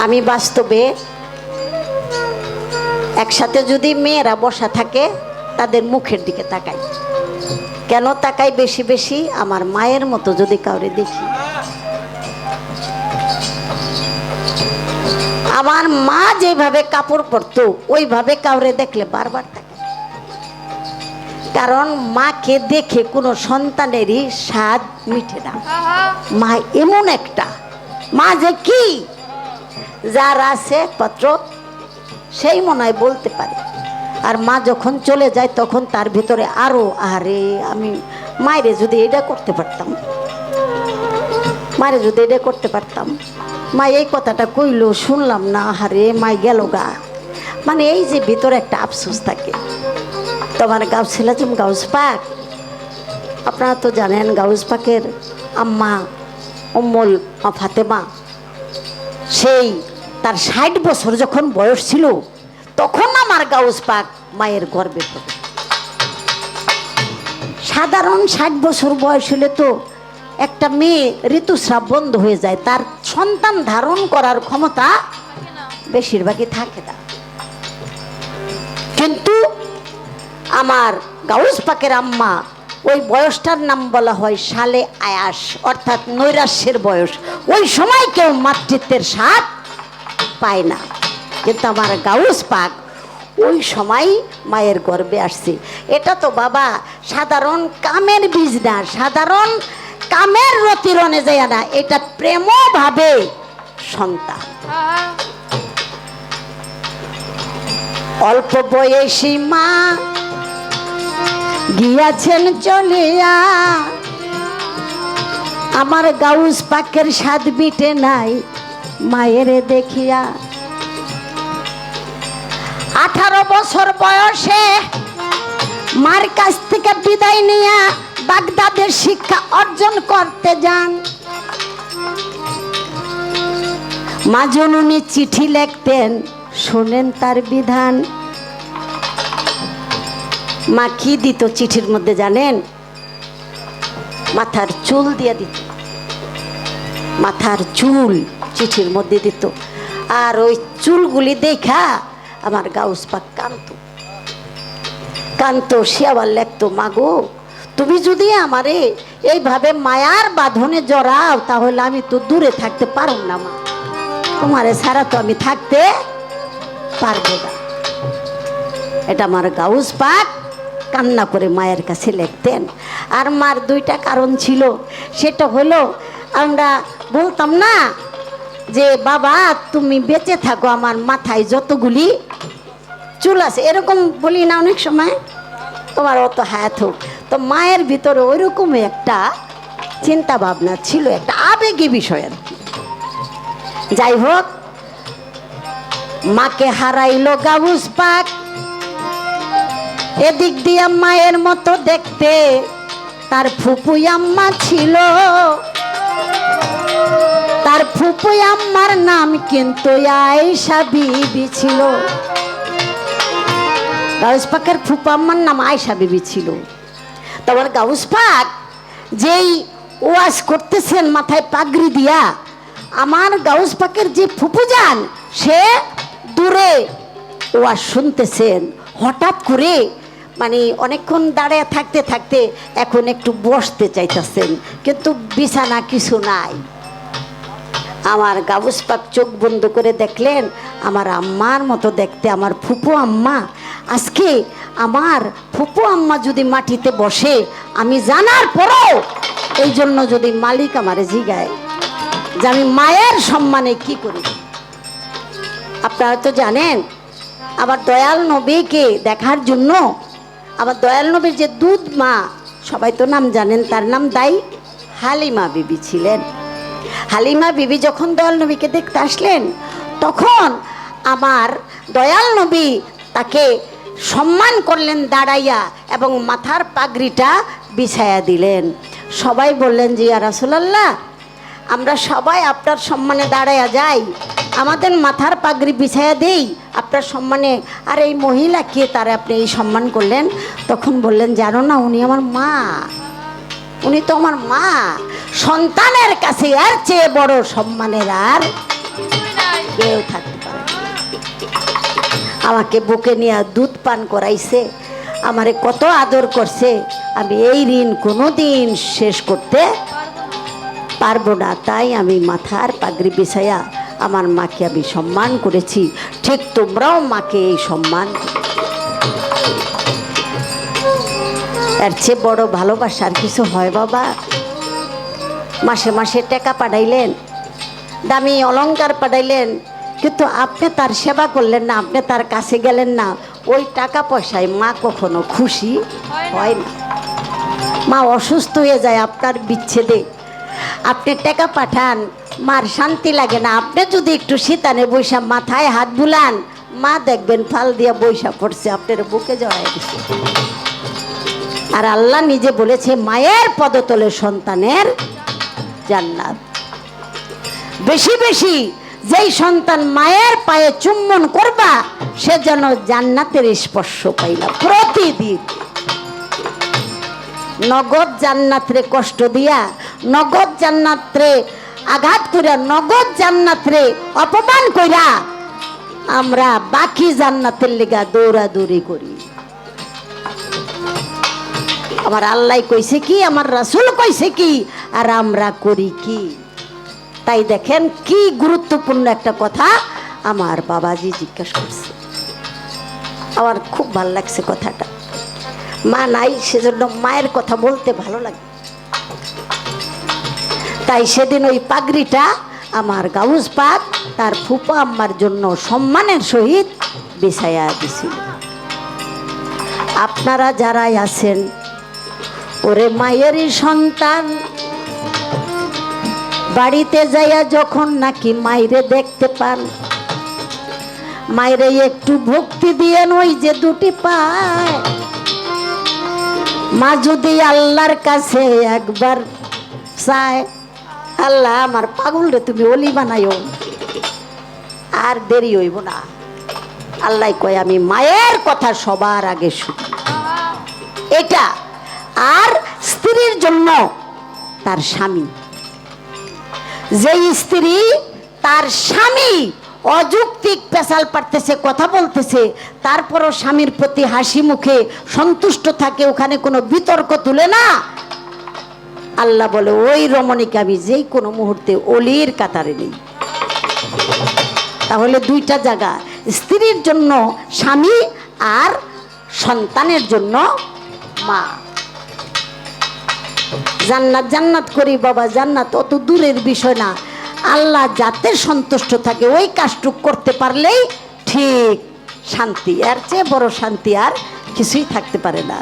আমি বাস্তবে একসাথে যদি মেয়েরা বসা থাকে তাদের মুখের দিকে তাকাই। কেন তাকাই বেশি বেশি? আমার মায়ের মতো যদি কাউরে দেখি, আমার মা যেভাবে কাপড় পরতো ওইভাবে কাউরে দেখলে বারবার তাকাই। কারণ মাকে দেখে কোনো সন্তানেরই স্বাদ মিটে না। মা এমন একটা মা যে কি, যার আছে পত্র সেই মনে হয় বলতে পারে। আর মা যখন চলে যায় তখন তার ভিতরে আরো, আরে আমি মায়েরে যদি এটা করতে পারতাম, মায়ের যদি এটা করতে পারতাম, মা এই কথাটা কইলো শুনলাম না, আরে মাই গেল গা। মানে এই যে ভিতরে একটা আফসোস থাকে। তোমার গাউসিলা যেমন গাউস পাক, আপনারা তো জানেন গাউস পাকের আম্মা উম্মুল ফাতেমা, সেই তার ৬০ বছর যখন বয়স ছিল তখন আমার গাউস পাক মায়ের গর্বে পড়ে। সাধারণ ৬০ বছর বয়স হলে তো একটা মেয়ে ঋতুস্রাব বন্ধ হয়ে যায়, তার সন্তান ধারণ করার ক্ষমতা বেশিরভাগই থাকে না। কিন্তু আমার গাউস পাকের আম্মা ওই বয়সটার নাম বলা হয় সালে আয়াস, অর্থাৎ নৈরাশ্যের বয়স। ওই সময় কেউ মাতৃত্বের স্বাদ পায় না, কিন্তু আমার গাউস পাক ওই সময় মায়ের গর্ভে আসছে। এটা তো বাবা সাধারণ কামের বীজ না, সাধারণ কামের রতিরণে যায় না, এটা প্রেমভাবে সন্তান। অল্প বয়সী মা গিয়াছেন চলিয়া, আমার গাউস পাকের স্বাদ মিটে নাই মায়ের দেখিয়া। 18 বছর বয়সে মার কাছ থেকে বিদায় নিয়ে বাগদাদের শিক্ষা অর্জন করতে যান। মা জননী চিঠি লিখতেন, শোনেন তার বিধান। মা কি দিত চিঠির মধ্যে জানেন? মাথার চুল দিয়ে দিত, মাথার চুল চিঠির মধ্যে দিত। আর ওই চুলগুলি দেখা আমার গাউস পাক কান্ত সে আবার লেখতো, মাগো তুমি যদি আমারে এইভাবে মায়ার বাঁধনে জড়াও তাহলে আমি তো দূরে থাকতে পারব না মা, তোমারে ছাড়া তো আমি থাকতে পারবো না। এটা আমার গাউস পাক কান্না করে মায়ের কাছে লিখতেন। আর মার দুইটা কারণ ছিল, সেটা হলো আমরা বলতাম না যে বাবা তুমি বেঁচে থাকো, আমার মাথায় যতগুলি চুল আছে, এরকম বলি না অনেক সময়, তোমার অত হায়াত হোক। তো মায়ের ভিতরে ওইরকম একটা চিন্তা ভাবনা ছিল, একটা আবেগী বিষয় আর কি। যাই হোক, মাকে হারাইলো গাউস পাক, এদিক দিয়ে মায়ের মতো দেখতে তার ফুপুই আম্মা ছিল। তার ফুপুই আম্মার নাম কিন্তু আয়েশা বিবি ছিল। গাউস পাকের ফুপু আম্মার নাম আয়েশা বিবি ছিল। তারপর গাউস পাক যেই ওয়াজ করতেছেন মাথায় পাগড়ি দিয়া, আমার গাউস পাকের যে ফুপু যান সে দূরে ওয়াজ শুনতেছেন। হঠাৎ করে মানে অনেকক্ষণ দাঁড়িয়ে থাকতে থাকতে এখন একটু বসতে চাইতেছেন, কিন্তু বিছানা কিছু নাই। আমার গাউস পাক চোখ বন্ধ করে দেখলেন আমার আম্মার মতো দেখতে আমার ফুপু আম্মা। আজকে আমার ফুপু আম্মা যদি মাটিতে বসে, আমি জানার পরও এই জন্য যদি মালিক আমারে জিগায় যে আমি মায়ের সম্মানে কি করি। আপনারা তো জানেন আমার দয়াল নবীকে দেখার জন্য আমার দয়াল নবীর যে দুধ মা, সবাই তো নাম জানেন, তার নাম দাই হালিমা বিবি ছিলেন। হালিমা বিবি যখন দয়াল নবীকে দেখতে আসলেন তখন আমার দয়াল নবী তাকে সম্মান করলেন দাঁড়াইয়া এবং মাথার পাগড়িটা বিছায়া দিলেন। সবাই বললেন যে ইয়া রাসূলুল্লাহ, আমরা সবাই আপনার সম্মানে দাঁড়াইয়া যাই, আমাদের মাথার পাগড়ি বিছায়া দেই আপনার সম্মানে। আর এই মহিলা কে, তারা আপনি এই সম্মান করলেন? তখন বললেন, জানো না উনি আমার মা, উনি তো আমার মা। সন্তানের কাছে এর চেয়ে বড় সম্মানের আর কেউ আমাকে বুকে নিয়ে দুধ পান করাইছে, আমারে কত আদর করছে। আমি এই ঋণ কোনোদিন শেষ করতে পারবো না। তাই আমি মাথার পাগড়ি বিছাইয়া আমার মাকে আমি সম্মান করেছি। ঠিক তোমরাও মাকে এই সম্মান এর চেয়ে বড় ভালোবাসার কিছু হয় বাবা? মাসে মাসে টাকা পাঠাইলেন, দামি অলংকার পাঠাইলেন, কিন্তু আপনি তার সেবা করলেন না, আপনি তার কাছে গেলেন না। ওই টাকা পয়সায় মা কখনো খুশি হয় না। মা অসুস্থ হয়ে যায় আপনার বিচ্ছেদে, আপনি টাকা পাঠান, মার শান্তি লাগে না। আপনি যদি একটু শীতানে বৈশা মাথায় হাত বুলান, মা দেখবেন ফাল দিয়া বৈশা পড়ছে, আপনার বুকে জড়ায় গেছে। আর আল্লাহ নিজে বলেছে মায়ের পদতলে সন্তানের জান্নাত। বেশি বেশি যেই সন্তান মায়ের পায়ে চুম্বন করবা, সে যেন জান্নাতের স্পর্শ পাইলা প্রতিদিন। নগদ জান্নাতরে কষ্ট দিয়া, নগদ জান্নাতরে আঘাত কইরা, নগদ জান্নাতরে অপমান কইরা আমরা বাকি জান্নাতের লেগা দৌড়াদৌড়ি করি। আমার আল্লাহ কইছে কি, আমার রাসূল কইছে কি, আর আমরা করি কি? তাই দেখেন কি গুরুত্বপূর্ণ একটা কথা আমার বাবাজি জিজ্ঞাসা করছে। আমার খুব ভালো লাগছে কথাটা। মা নাই, সেজন্য মায়ের কথা বলতে ভালো লাগে। তাই সেদিন ওই পাগড়িটা আমার গাউস পাক তার ফুপা আম্মার জন্য সম্মানের সহিত বিছাইয়া দিছিল। আপনারা যারাই আছেন, ওরে মায়েরই সন্তান, বাড়িতে যাইয়া যখন নাকি মাইরে দেখতে পান, মাইরে একটু ভক্তি দিয়েন, ওই যে দুটি পায়। মা যদি আল্লাহর কাছে একবার চায়, আল্লাহ আমার পাগল রে তুমি অলি বানাইও, আর দেরি হইব না। আল্লাহ কয় আমি মায়ের কথা সবার আগে শুনি। এটা আর স্ত্রীর জন্য তার স্বামী, যেই স্ত্রী তার স্বামী অযৌক্তিক পেশাল পারতেছে, কথা বলতেছে, তারপরও স্বামীর প্রতি হাসি মুখে সন্তুষ্ট থাকে, ওখানে কোনো বিতর্ক তুলে না, আল্লাহ বলে ওই রমণীকে আমি যেই কোনো মুহূর্তে অলির কাতারে নেই। তাহলে দুইটা জায়গা, স্ত্রীর জন্য স্বামী আর সন্তানের জন্য মা। জান্নাত জান্নাত করি বাবা, জান্নাত অত দূরের বিষয় না। আল্লাহ যাতে সন্তুষ্ট থাকে ওই কাজটুক করতে পারলেই ঠিক শান্তি। এর চেয়ে বড় শান্তি আর কিছুই থাকতে পারে না।